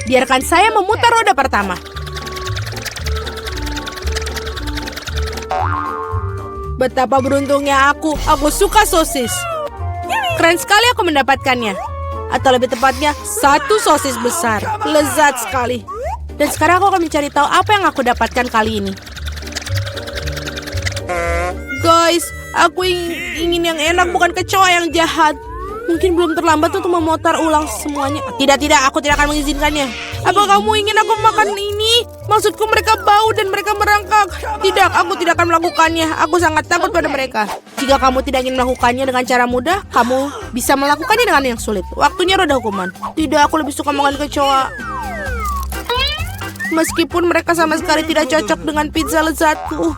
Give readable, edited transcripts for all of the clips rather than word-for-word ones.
Biarkan saya memutar roda pertama. Betapa beruntungnya aku. Aku suka sosis. Keren sekali aku mendapatkannya. Atau lebih tepatnya, satu sosis besar. Lezat sekali. Dan sekarang aku akan mencari tahu apa yang aku dapatkan kali ini. Guys, aku ingin yang enak, bukan kecoa yang jahat. Mungkin belum terlambat untuk memutar ulang semuanya. Tidak, aku tidak akan mengizinkannya. Apa kamu ingin aku makan ini? Maksudku mereka bau dan mereka merangkak. Tidak, aku tidak akan melakukannya. Aku sangat takut pada mereka. Jika kamu tidak ingin melakukannya dengan cara mudah, kamu bisa melakukannya dengan yang sulit. Waktunya roda hukuman. Tidak, aku lebih suka makan kecoa. Meskipun mereka sama sekali tidak cocok dengan pizza lezatku.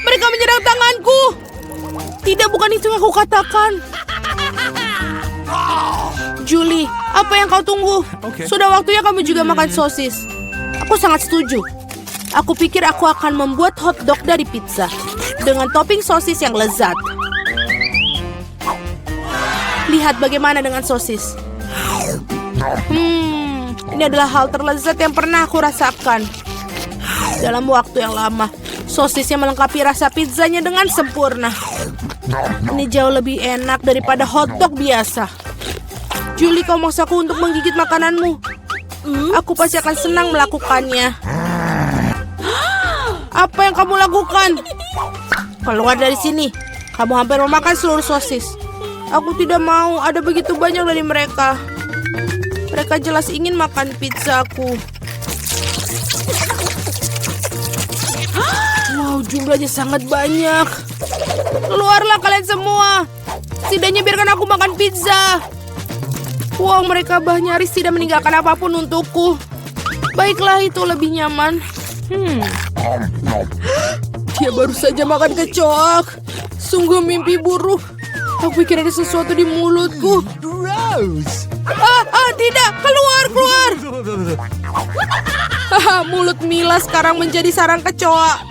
Mereka menyerang tanganku. Tidak, bukan itu yang aku katakan. Julie, apa yang kau tunggu? Sudah waktunya kamu juga makan sosis. Aku sangat setuju. Aku pikir aku akan membuat hotdog dari pizza dengan topping sosis yang lezat. Lihat bagaimana dengan sosis. Ini adalah hal terlezat yang pernah aku rasakan. Dalam waktu yang lama, sosisnya melengkapi rasa pizzanya dengan sempurna. Ini jauh lebih enak daripada hotdog biasa. Julie, kau maksaku untuk menggigit makananmu. Aku pasti akan senang melakukannya. Apa yang kamu lakukan? Keluar dari sini. Kamu hampir memakan seluruh sosis. Aku tidak mau, ada begitu banyak dari mereka. Mereka jelas ingin makan pizzaku. Wow, jumlahnya sangat banyak. Keluarlah kalian semua. Setidaknya biarkan aku makan pizza. Wow, mereka nyaris tidak meninggalkan apapun untukku. Baiklah, itu lebih nyaman. Dia baru saja makan kecoa. Sungguh mimpi buruk. Aku pikir ada sesuatu di mulutku. Tidak, keluar. Mulut Mila sekarang menjadi sarang kecoa.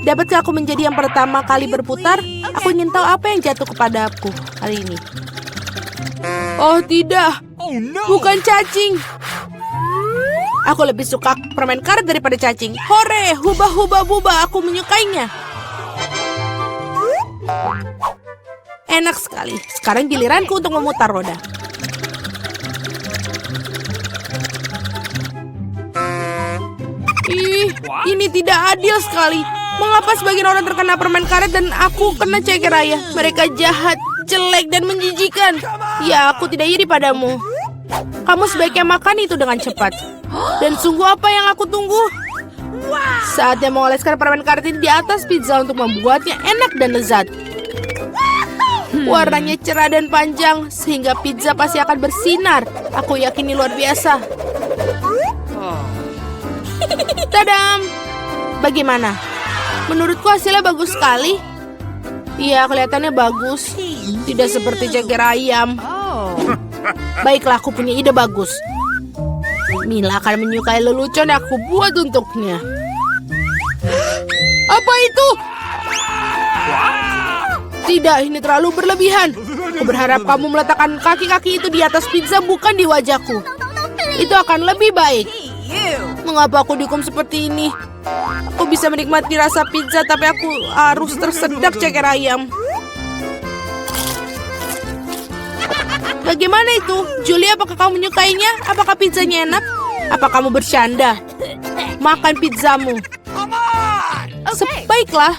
Dapatkah aku menjadi yang pertama kali berputar? Aku ingin tahu apa yang jatuh kepada aku kali ini. Oh tidak, bukan cacing. Aku lebih suka permen karet daripada cacing. Hore, hubah buba, aku menyukainya. Enak sekali. Sekarang giliranku untuk memutar roda. Ini tidak adil sekali. Mengapa sebagian orang terkena permen karet dan aku kena ceker raya? Mereka jahat, jelek, dan menjijikan. Ya, aku tidak iri padamu. Kamu sebaiknya makan itu dengan cepat. Dan sungguh apa yang aku tunggu? Saatnya mengoleskan permen karet ini di atas pizza untuk membuatnya enak dan lezat. Warnanya cerah dan panjang, sehingga pizza pasti akan bersinar. Aku yakin ini luar biasa. Tadam! Bagaimana? Menurutku hasilnya bagus sekali. Iya, kelihatannya bagus. Tidak seperti ceker ayam. Baiklah, aku punya ide bagus. Mila akan menyukai lelucon yang aku buat untuknya. Apa itu? Tidak, ini terlalu berlebihan. Aku berharap kamu meletakkan kaki-kaki itu di atas pizza, bukan di wajahku. Itu akan lebih baik. Mengapa aku dihukum seperti ini? Aku bisa menikmati rasa pizza, tapi aku harus tersedak ceker ayam. Bagaimana itu? Julie, apakah kamu menyukainya? Apakah pizzanya enak? Apa kamu bercanda? Makan pizzamu. Baiklah.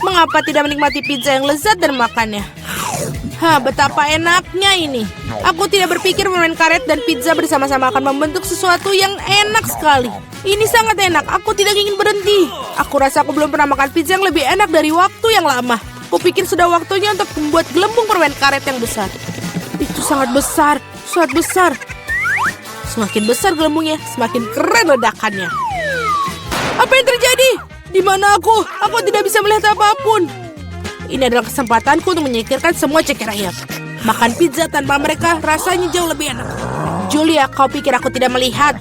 Mengapa tidak menikmati pizza yang lezat dan makannya? Betapa enaknya ini. Aku tidak berpikir permen karet dan pizza bersama-sama akan membentuk sesuatu yang enak sekali. Ini sangat enak. Aku tidak ingin berhenti. Aku rasa aku belum pernah makan pizza yang lebih enak dari waktu yang lama. Aku pikir sudah waktunya untuk membuat gelembung permen karet yang besar. Itu sangat besar. Semakin besar gelembungnya, semakin keren ledakannya. Apa yang terjadi? Di mana aku? Aku tidak bisa melihat apapun. Ini adalah kesempatanku untuk menyingkirkan semua ceker ayam. Makan pizza tanpa mereka rasanya jauh lebih enak. Julia, kau pikir aku tidak melihat?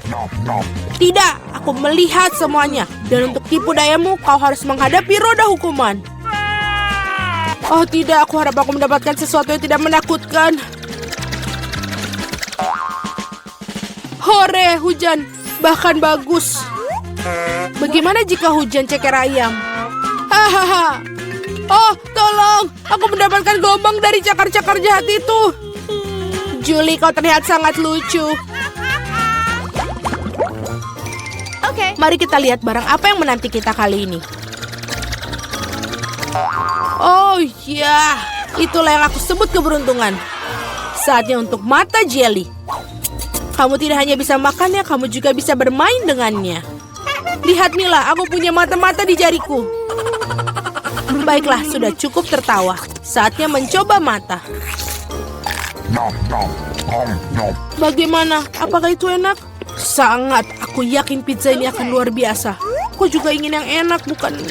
Tidak, aku melihat semuanya. Dan untuk tipu dayamu, kau harus menghadapi roda hukuman. Oh tidak, aku harap aku mendapatkan sesuatu yang tidak menakutkan. Hore, hujan. Bahkan bagus. Bagaimana jika hujan ceker ayam? Hahaha. Oh, tolong. Aku mendapatkan gelombang dari cakar-cakar jahat itu. Julie, kau terlihat sangat lucu. Oke. Mari kita lihat barang apa yang menanti kita kali ini. Oh ya, itulah yang aku sebut keberuntungan. Saatnya untuk mata jelly. Kamu tidak hanya bisa makannya, kamu juga bisa bermain dengannya. Lihat Mila, aku punya mata-mata di jariku. Baiklah, sudah cukup tertawa. Saatnya mencoba mata. Bagaimana? Apakah itu enak? Sangat. Aku yakin pizza ini akan luar biasa. Aku juga ingin yang enak, bukan...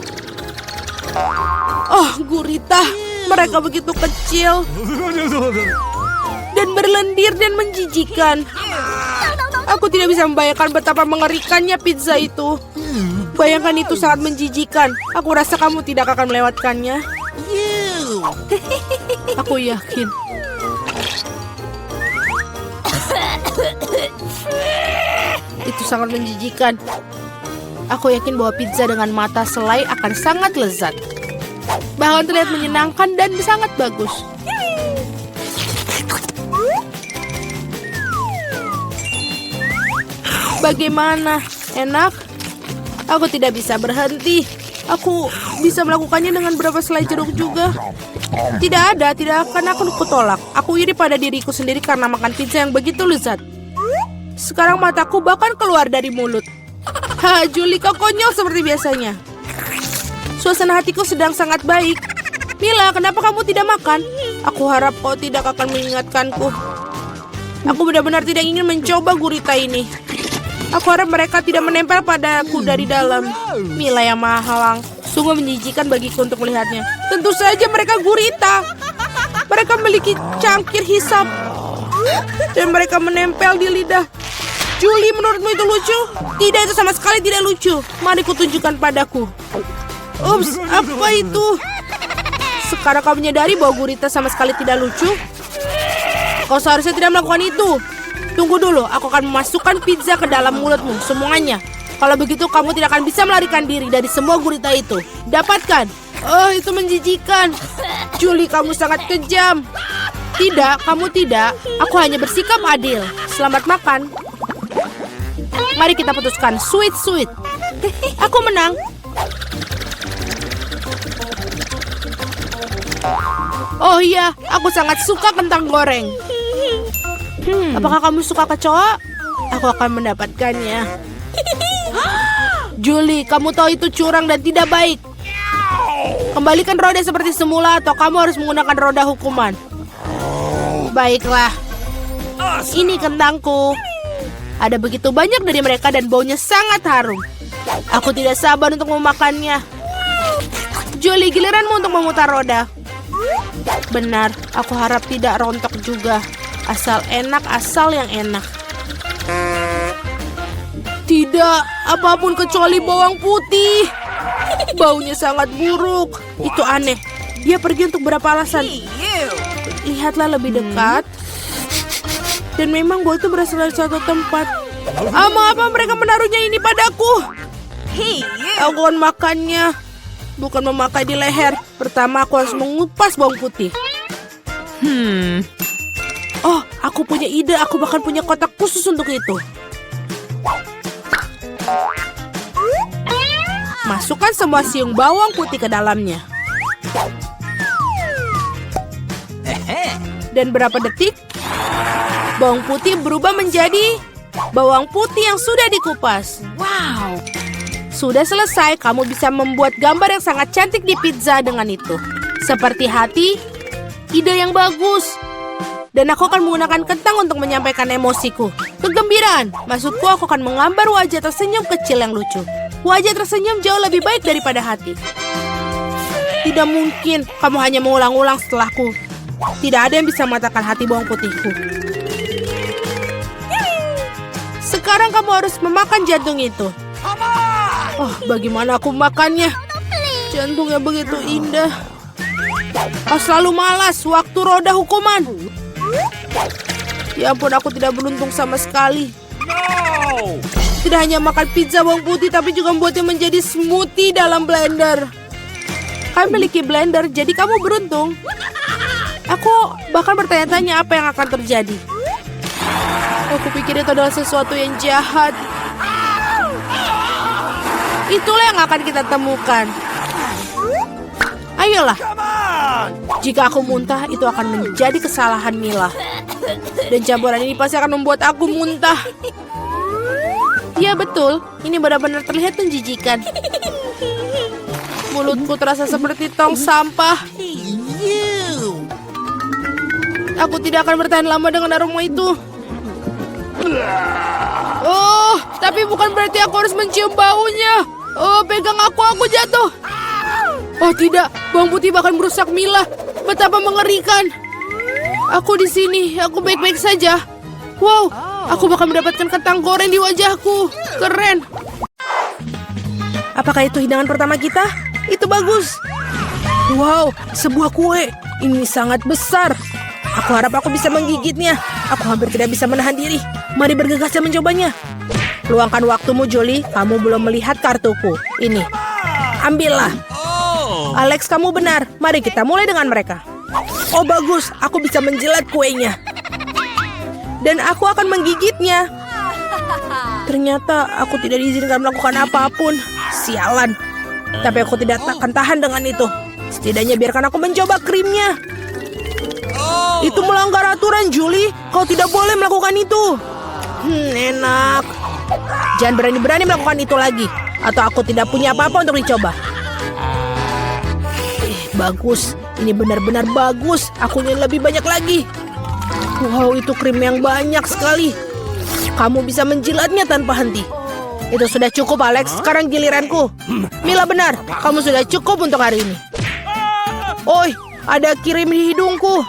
Oh, gurita. Mereka begitu kecil. Dan berlendir dan menjijikan. Aku tidak bisa membayangkan betapa mengerikannya pizza itu. Bayangkan itu sangat menjijikan. Aku rasa kamu tidak akan melewatkannya. Aku yakin. Itu sangat menjijikan. Aku yakin bahwa pizza dengan mata selai akan sangat lezat. Bahkan terlihat menyenangkan dan sangat bagus. Bagaimana? Enak? Aku tidak bisa berhenti. Aku bisa melakukannya dengan beberapa selai jeruk juga. Tidak ada, tidak akan aku tolak. Aku iri pada diriku sendiri karena makan pizza yang begitu lezat. Sekarang mataku bahkan keluar dari mulut. Ha, Julie, kau konyol seperti biasanya. Suasana hatiku sedang sangat baik. Mila, kenapa kamu tidak makan? Aku harap kau tidak akan mengingatkanku. Aku benar-benar tidak ingin mencoba gurita ini. Aku harap mereka tidak menempel padaku dari dalam. Mila yang mahalang. Sungguh menjijikan bagiku untuk melihatnya. Tentu saja mereka gurita. Mereka memiliki cangkir hisap. Dan mereka menempel di lidah. Julie, menurutmu itu lucu? Tidak, itu sama sekali tidak lucu. Mari kutunjukkan padaku. Ups, apa itu? Sekarang kau menyadari bahwa gurita sama sekali tidak lucu? Kau seharusnya tidak melakukan itu. Tunggu dulu, aku akan memasukkan pizza ke dalam mulutmu, semuanya. Kalau begitu, kamu tidak akan bisa melarikan diri dari semua gurita itu. Dapatkan. Oh, itu menjijikan. Julie, kamu sangat kejam. Tidak, kamu tidak. Aku hanya bersikap adil. Selamat makan. Mari kita putuskan. Sweet. Aku menang. Oh iya, aku sangat suka kentang goreng. Apakah kamu suka kecoa? Aku akan mendapatkannya. Julie, kamu tahu itu curang dan tidak baik. Kembalikan roda seperti semula atau kamu harus menggunakan roda hukuman. Baiklah. Ini kentangku. Ada begitu banyak dari mereka dan baunya sangat harum. Aku tidak sabar untuk memakannya. Julie, giliranmu untuk memutar roda. Benar, aku harap tidak rontok juga. Asal enak, asal yang enak. Tidak, apapun kecuali bawang putih. Baunya sangat buruk. Itu aneh. Dia pergi untuk berapa alasan? Lihatlah lebih dekat. Dan memang bau itu berasal dari suatu tempat. Mengapa mereka menaruhnya ini padaku? Aku akan makannya. Bukan memakai di leher. Pertama aku harus mengupas bawang putih. Oh, aku punya ide. Aku bahkan punya kotak khusus untuk itu. Masukkan semua siung bawang putih ke dalamnya. Dan berapa detik, bawang putih berubah menjadi bawang putih yang sudah dikupas. Wow. Sudah selesai, kamu bisa membuat gambar yang sangat cantik di pizza dengan itu. Seperti hati, ide yang bagus. Dan aku akan menggunakan kentang untuk menyampaikan emosiku. Kegembiraan. Maksudku, aku akan menggambar wajah tersenyum kecil yang lucu. Wajah tersenyum jauh lebih baik daripada hati. Tidak mungkin kamu hanya mengulang-ulang setelahku. Tidak ada yang bisa mematakan hati bawang putihku. Sekarang kamu harus memakan jantung itu. Oh, bagaimana aku makannya? Jantungnya begitu indah. Kau selalu malas. Waktu roda hukuman. Ya ampun, aku tidak beruntung sama sekali. Tidak hanya makan pizza bawang putih, tapi juga membuatnya menjadi smoothie dalam blender. Kami memiliki blender, jadi kamu beruntung. Aku bahkan bertanya-tanya apa yang akan terjadi. Aku pikir itu adalah sesuatu yang jahat. Itulah yang akan kita temukan. Ayolah. Jika aku muntah, itu akan menjadi kesalahan Mila. Dan campuran ini pasti akan membuat aku muntah. Ya betul, ini benar-benar terlihat menjijikan. Mulutku terasa seperti tong sampah. Aku tidak akan bertahan lama dengan aroma itu. Oh, tapi bukan berarti aku harus mencium baunya. Oh, pegang aku jatuh. Oh tidak, bawang putih bahkan merusak Mila. Betapa mengerikan. Aku di sini, aku baik-baik saja. Wow, aku bahkan mendapatkan kentang goreng di wajahku. Keren. Apakah itu hidangan pertama kita? Itu bagus. Wow, sebuah kue. Ini sangat besar. Aku harap aku bisa menggigitnya. Aku hampir tidak bisa menahan diri. Mari bergegas dan mencobanya. Luangkan waktumu, Julie. Kamu belum melihat kartuku. Ini. Ambillah. Alex, kamu benar. Mari kita mulai dengan mereka. Oh, bagus. Aku bisa menjilat kuenya. Dan aku akan menggigitnya. Ternyata aku tidak diizinkan melakukan apapun. Sialan. Tapi aku tidak akan tahan dengan itu. Setidaknya biarkan aku mencoba krimnya. Itu melanggar aturan, Julie. Kau tidak boleh melakukan itu. Enak. Jangan berani-berani melakukan itu lagi. Atau aku tidak punya apa-apa untuk dicoba. Bagus. Ini benar-benar bagus. Aku ingin lebih banyak lagi. Wow, itu krim yang banyak sekali. Kamu bisa menjilatnya tanpa henti. Itu sudah cukup, Alex. Sekarang giliranku. Mila benar. Kamu sudah cukup untuk hari ini. Oi, ada kirim di hidungku.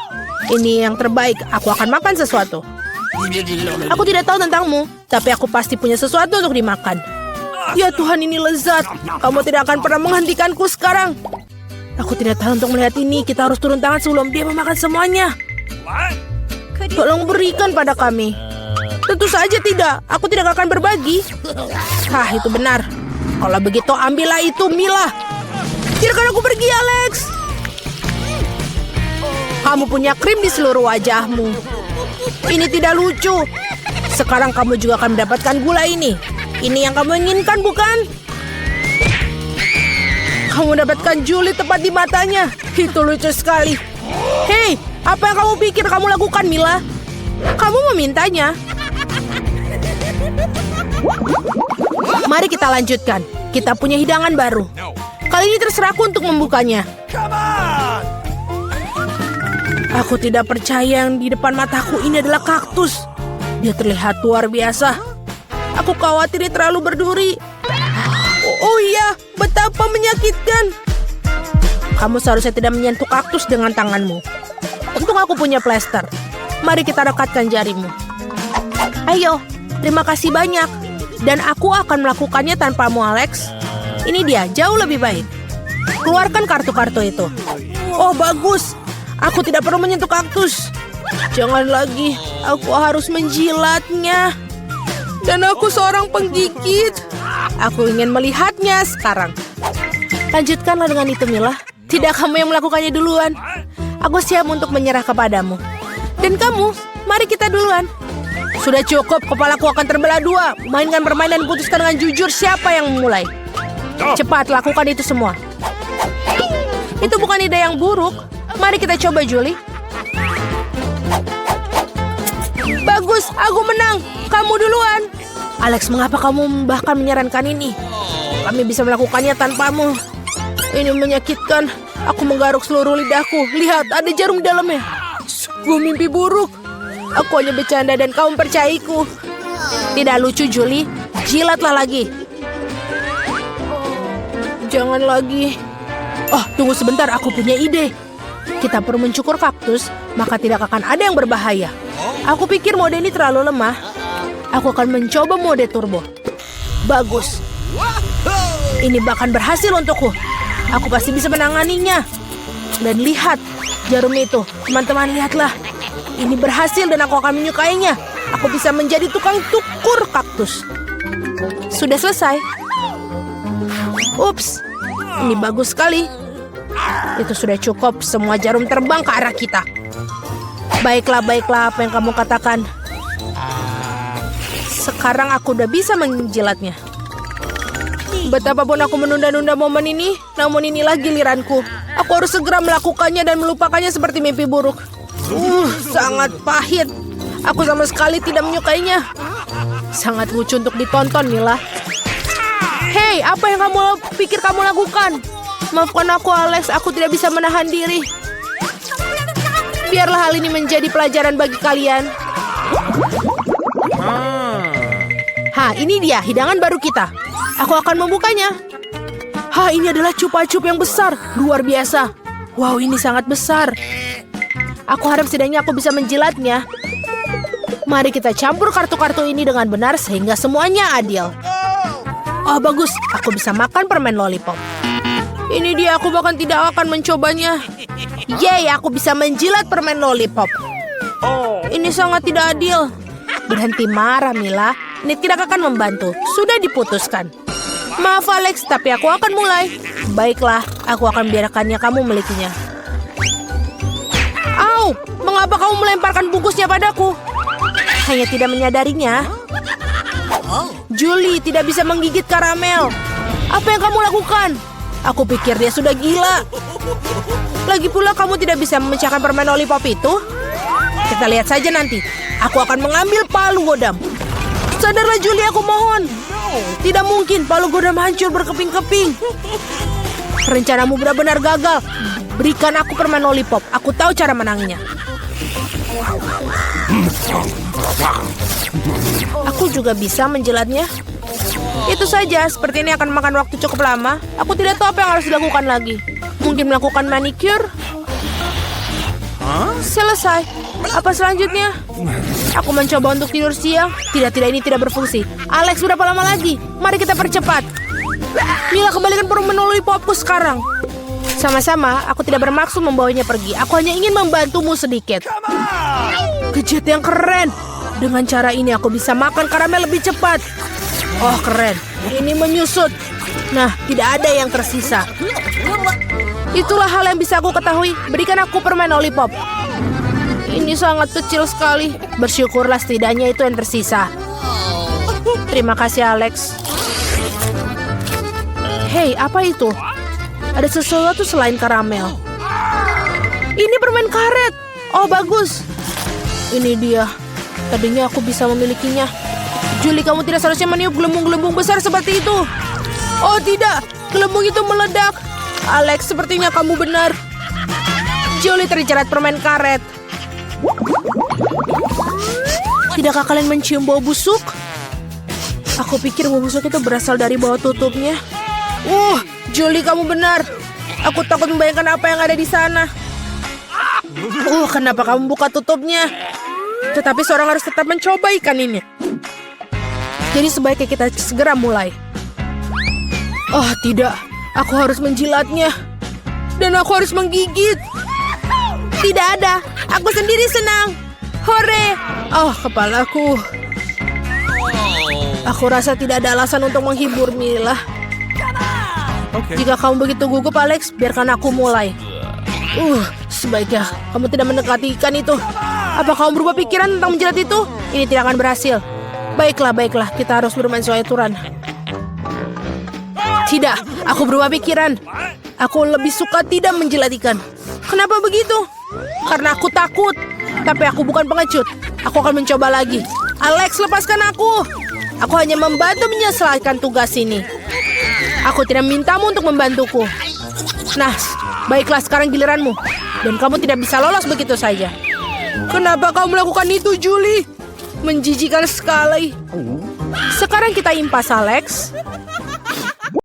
Ini yang terbaik. Aku akan makan sesuatu. Aku tidak tahu tentangmu, tapi aku pasti punya sesuatu untuk dimakan. Ya Tuhan, ini lezat. Kamu tidak akan pernah menghentikanku sekarang. Aku tidak tahu untuk melihat ini. Kita harus turun tangan sebelum dia memakan semuanya. Tolong berikan pada kami. Tentu saja tidak. Aku tidak akan berbagi. Hah, itu benar. Kalau begitu ambillah itu, Mila. Biarkan aku pergi, Alex. Kamu punya krim di seluruh wajahmu. Ini tidak lucu. Sekarang kamu juga akan mendapatkan gula ini. Ini yang kamu inginkan, bukan? Kamu mendapatkan Julie tepat di matanya. Itu lucu sekali. Hei, apa yang kamu pikir kamu lakukan, Mila? Kamu memintanya. Mari kita lanjutkan. Kita punya hidangan baru. Kali ini terserahku untuk membukanya. Aku tidak percaya yang di depan mataku ini adalah kaktus. Dia terlihat luar biasa. Aku khawatir dia terlalu berduri. Oh iya, betapa menyakitkan. Kamu seharusnya tidak menyentuh kaktus dengan tanganmu. Untung aku punya plester. Mari kita rekatkan jarimu. Ayo, terima kasih banyak. Dan aku akan melakukannya tanpamu, Alex. Ini dia, jauh lebih baik. Keluarkan kartu-kartu itu. Oh, bagus. Aku tidak perlu menyentuh kaktus. Jangan lagi, aku harus menjilatnya. Dan aku seorang penggigit. Aku ingin melihatnya sekarang. Lanjutkanlah dengan itu, Mila. Tidak kamu yang melakukannya duluan. Aku siap untuk menyerah kepadamu. Dan kamu, mari kita duluan. Sudah cukup, kepalaku akan terbelah dua. Mainkan permainan dan putuskan dengan jujur siapa yang memulai. Cepat, lakukan itu semua. Itu bukan ide yang buruk. Mari kita coba, Julie. Bagus, aku menang. Kamu duluan. Alex, mengapa kamu bahkan menyarankan ini? Kami bisa melakukannya tanpamu. Ini menyakitkan. Aku menggaruk seluruh lidahku. Lihat, ada jarum di dalamnya. Sungguh mimpi buruk. Aku hanya bercanda dan kamu percayaiku. Tidak lucu, Julie. Jilatlah lagi. Jangan lagi. Oh, tunggu sebentar. Aku punya ide. Kita perlu mencukur kaktus, maka tidak akan ada yang berbahaya. Aku pikir mode ini terlalu lemah. Aku akan mencoba mode turbo. Bagus. Ini bahkan berhasil untukku. Aku pasti bisa menanganinya. Dan lihat, jarum itu. Teman-teman, lihatlah. Ini berhasil dan aku akan menyukainya. Aku bisa menjadi tukang cukur kaktus. Sudah selesai. Ups, ini bagus sekali. Itu sudah cukup, semua jarum terbang ke arah kita. Baiklah, apa yang kamu katakan. Sekarang aku udah bisa menjilatnya. Betapapun aku menunda-nunda momen ini, namun inilah giliranku. Aku harus segera melakukannya dan melupakannya seperti mimpi buruk. Sangat pahit. Aku sama sekali tidak menyukainya. Sangat lucu untuk ditonton, Mila. Hei, apa yang kamu pikir kamu lakukan? Maafkan aku, Alex. Aku tidak bisa menahan diri. Biarlah hal ini menjadi pelajaran bagi kalian. Ini dia hidangan baru kita. Aku akan membukanya. Ini adalah cupa-cup yang besar. Luar biasa. Wow, ini sangat besar. Aku harap setidaknya aku bisa menjilatnya. Mari kita campur kartu-kartu ini dengan benar sehingga semuanya adil. Oh, bagus. Aku bisa makan permen lollipop. Ini dia, aku bahkan tidak akan mencobanya. Yeay, aku bisa menjilat permen lollipop. Ini sangat tidak adil. Berhenti marah, Mila. Ini tidak akan membantu. Sudah diputuskan. Maaf, Alex, tapi aku akan mulai. Baiklah, aku akan biarkannya kamu milikinya. Au, mengapa kamu melemparkan bungkusnya padaku? Hanya tidak menyadarinya. Julie tidak bisa menggigit karamel. Apa yang kamu lakukan? Aku pikir dia sudah gila. Lagi pula kamu tidak bisa memecahkan permen lollipop itu. Kita lihat saja nanti. Aku akan mengambil palu godam. Sadarlah Julie, aku mohon. Tidak mungkin, palu godam hancur berkeping-keping. Rencanamu benar-benar gagal. Berikan aku permen lollipop. Aku tahu cara menangnya. Aku juga bisa menjilatnya. Itu saja, seperti ini akan makan waktu cukup lama. Aku tidak tahu apa yang harus dilakukan lagi. Mungkin melakukan manicure. Selesai. Apa selanjutnya? Aku mencoba untuk tidur siang. Tidak, ini tidak berfungsi. Alex, berapa lama lagi? Mari kita percepat. Mila, kembalikan permen lollipopku sekarang. Sama-sama, aku tidak bermaksud membawanya pergi. Aku hanya ingin membantumu sedikit. Gadget yang keren. Dengan cara ini aku bisa makan karamel lebih cepat. Oh, keren. Ini menyusut. Nah, tidak ada yang tersisa. Itulah hal yang bisa aku ketahui. Berikan aku permen lollipop. Ini sangat kecil sekali. Bersyukurlah setidaknya itu yang tersisa. Terima kasih, Alex. Hei, apa itu? Ada sesuatu selain karamel. Ini permen karet. Oh, bagus. Ini dia. Tadinya aku bisa memilikinya. Julie, kamu tidak seharusnya meniup gelembung-gelembung besar seperti itu. Oh, tidak. Gelembung itu meledak. Alex, sepertinya kamu benar. Julie terjerat permen karet. Tidakkah kalian mencium bau busuk? Aku pikir bau busuk itu berasal dari bawah tutupnya. Julie, kamu benar. Aku takut membayangkan apa yang ada di sana. Kenapa kamu buka tutupnya? Tetapi seorang harus tetap mencoba ikan ini. Jadi sebaiknya kita segera mulai. Oh, tidak. Aku harus menjilatnya. Dan aku harus menggigit. Tidak ada. Aku sendiri senang. Hore! Oh, kepalaku. Aku rasa tidak ada alasan untuk menghibur Mila. Jika kamu begitu gugup, Alex, biarkan aku mulai. Sebaiknya kamu tidak mendekati ikan itu. Apa kamu berubah pikiran tentang menjilat itu? Ini tidak akan berhasil. Baiklah, kita harus bermain sesuai aturan. Tidak, aku berubah pikiran. Aku lebih suka tidak menjilat ikan. Kenapa begitu? Karena aku takut. Tapi aku bukan pengecut. Aku akan mencoba lagi. Alex, lepaskan aku. Aku hanya membantu menyelesaikan tugas ini. Aku tidak mintamu untuk membantuku. Nah, baiklah, sekarang giliranmu. Dan kamu tidak bisa lolos begitu saja. Kenapa kamu melakukan itu, Julie? Menjijikan sekali. Sekarang kita impas, Alex.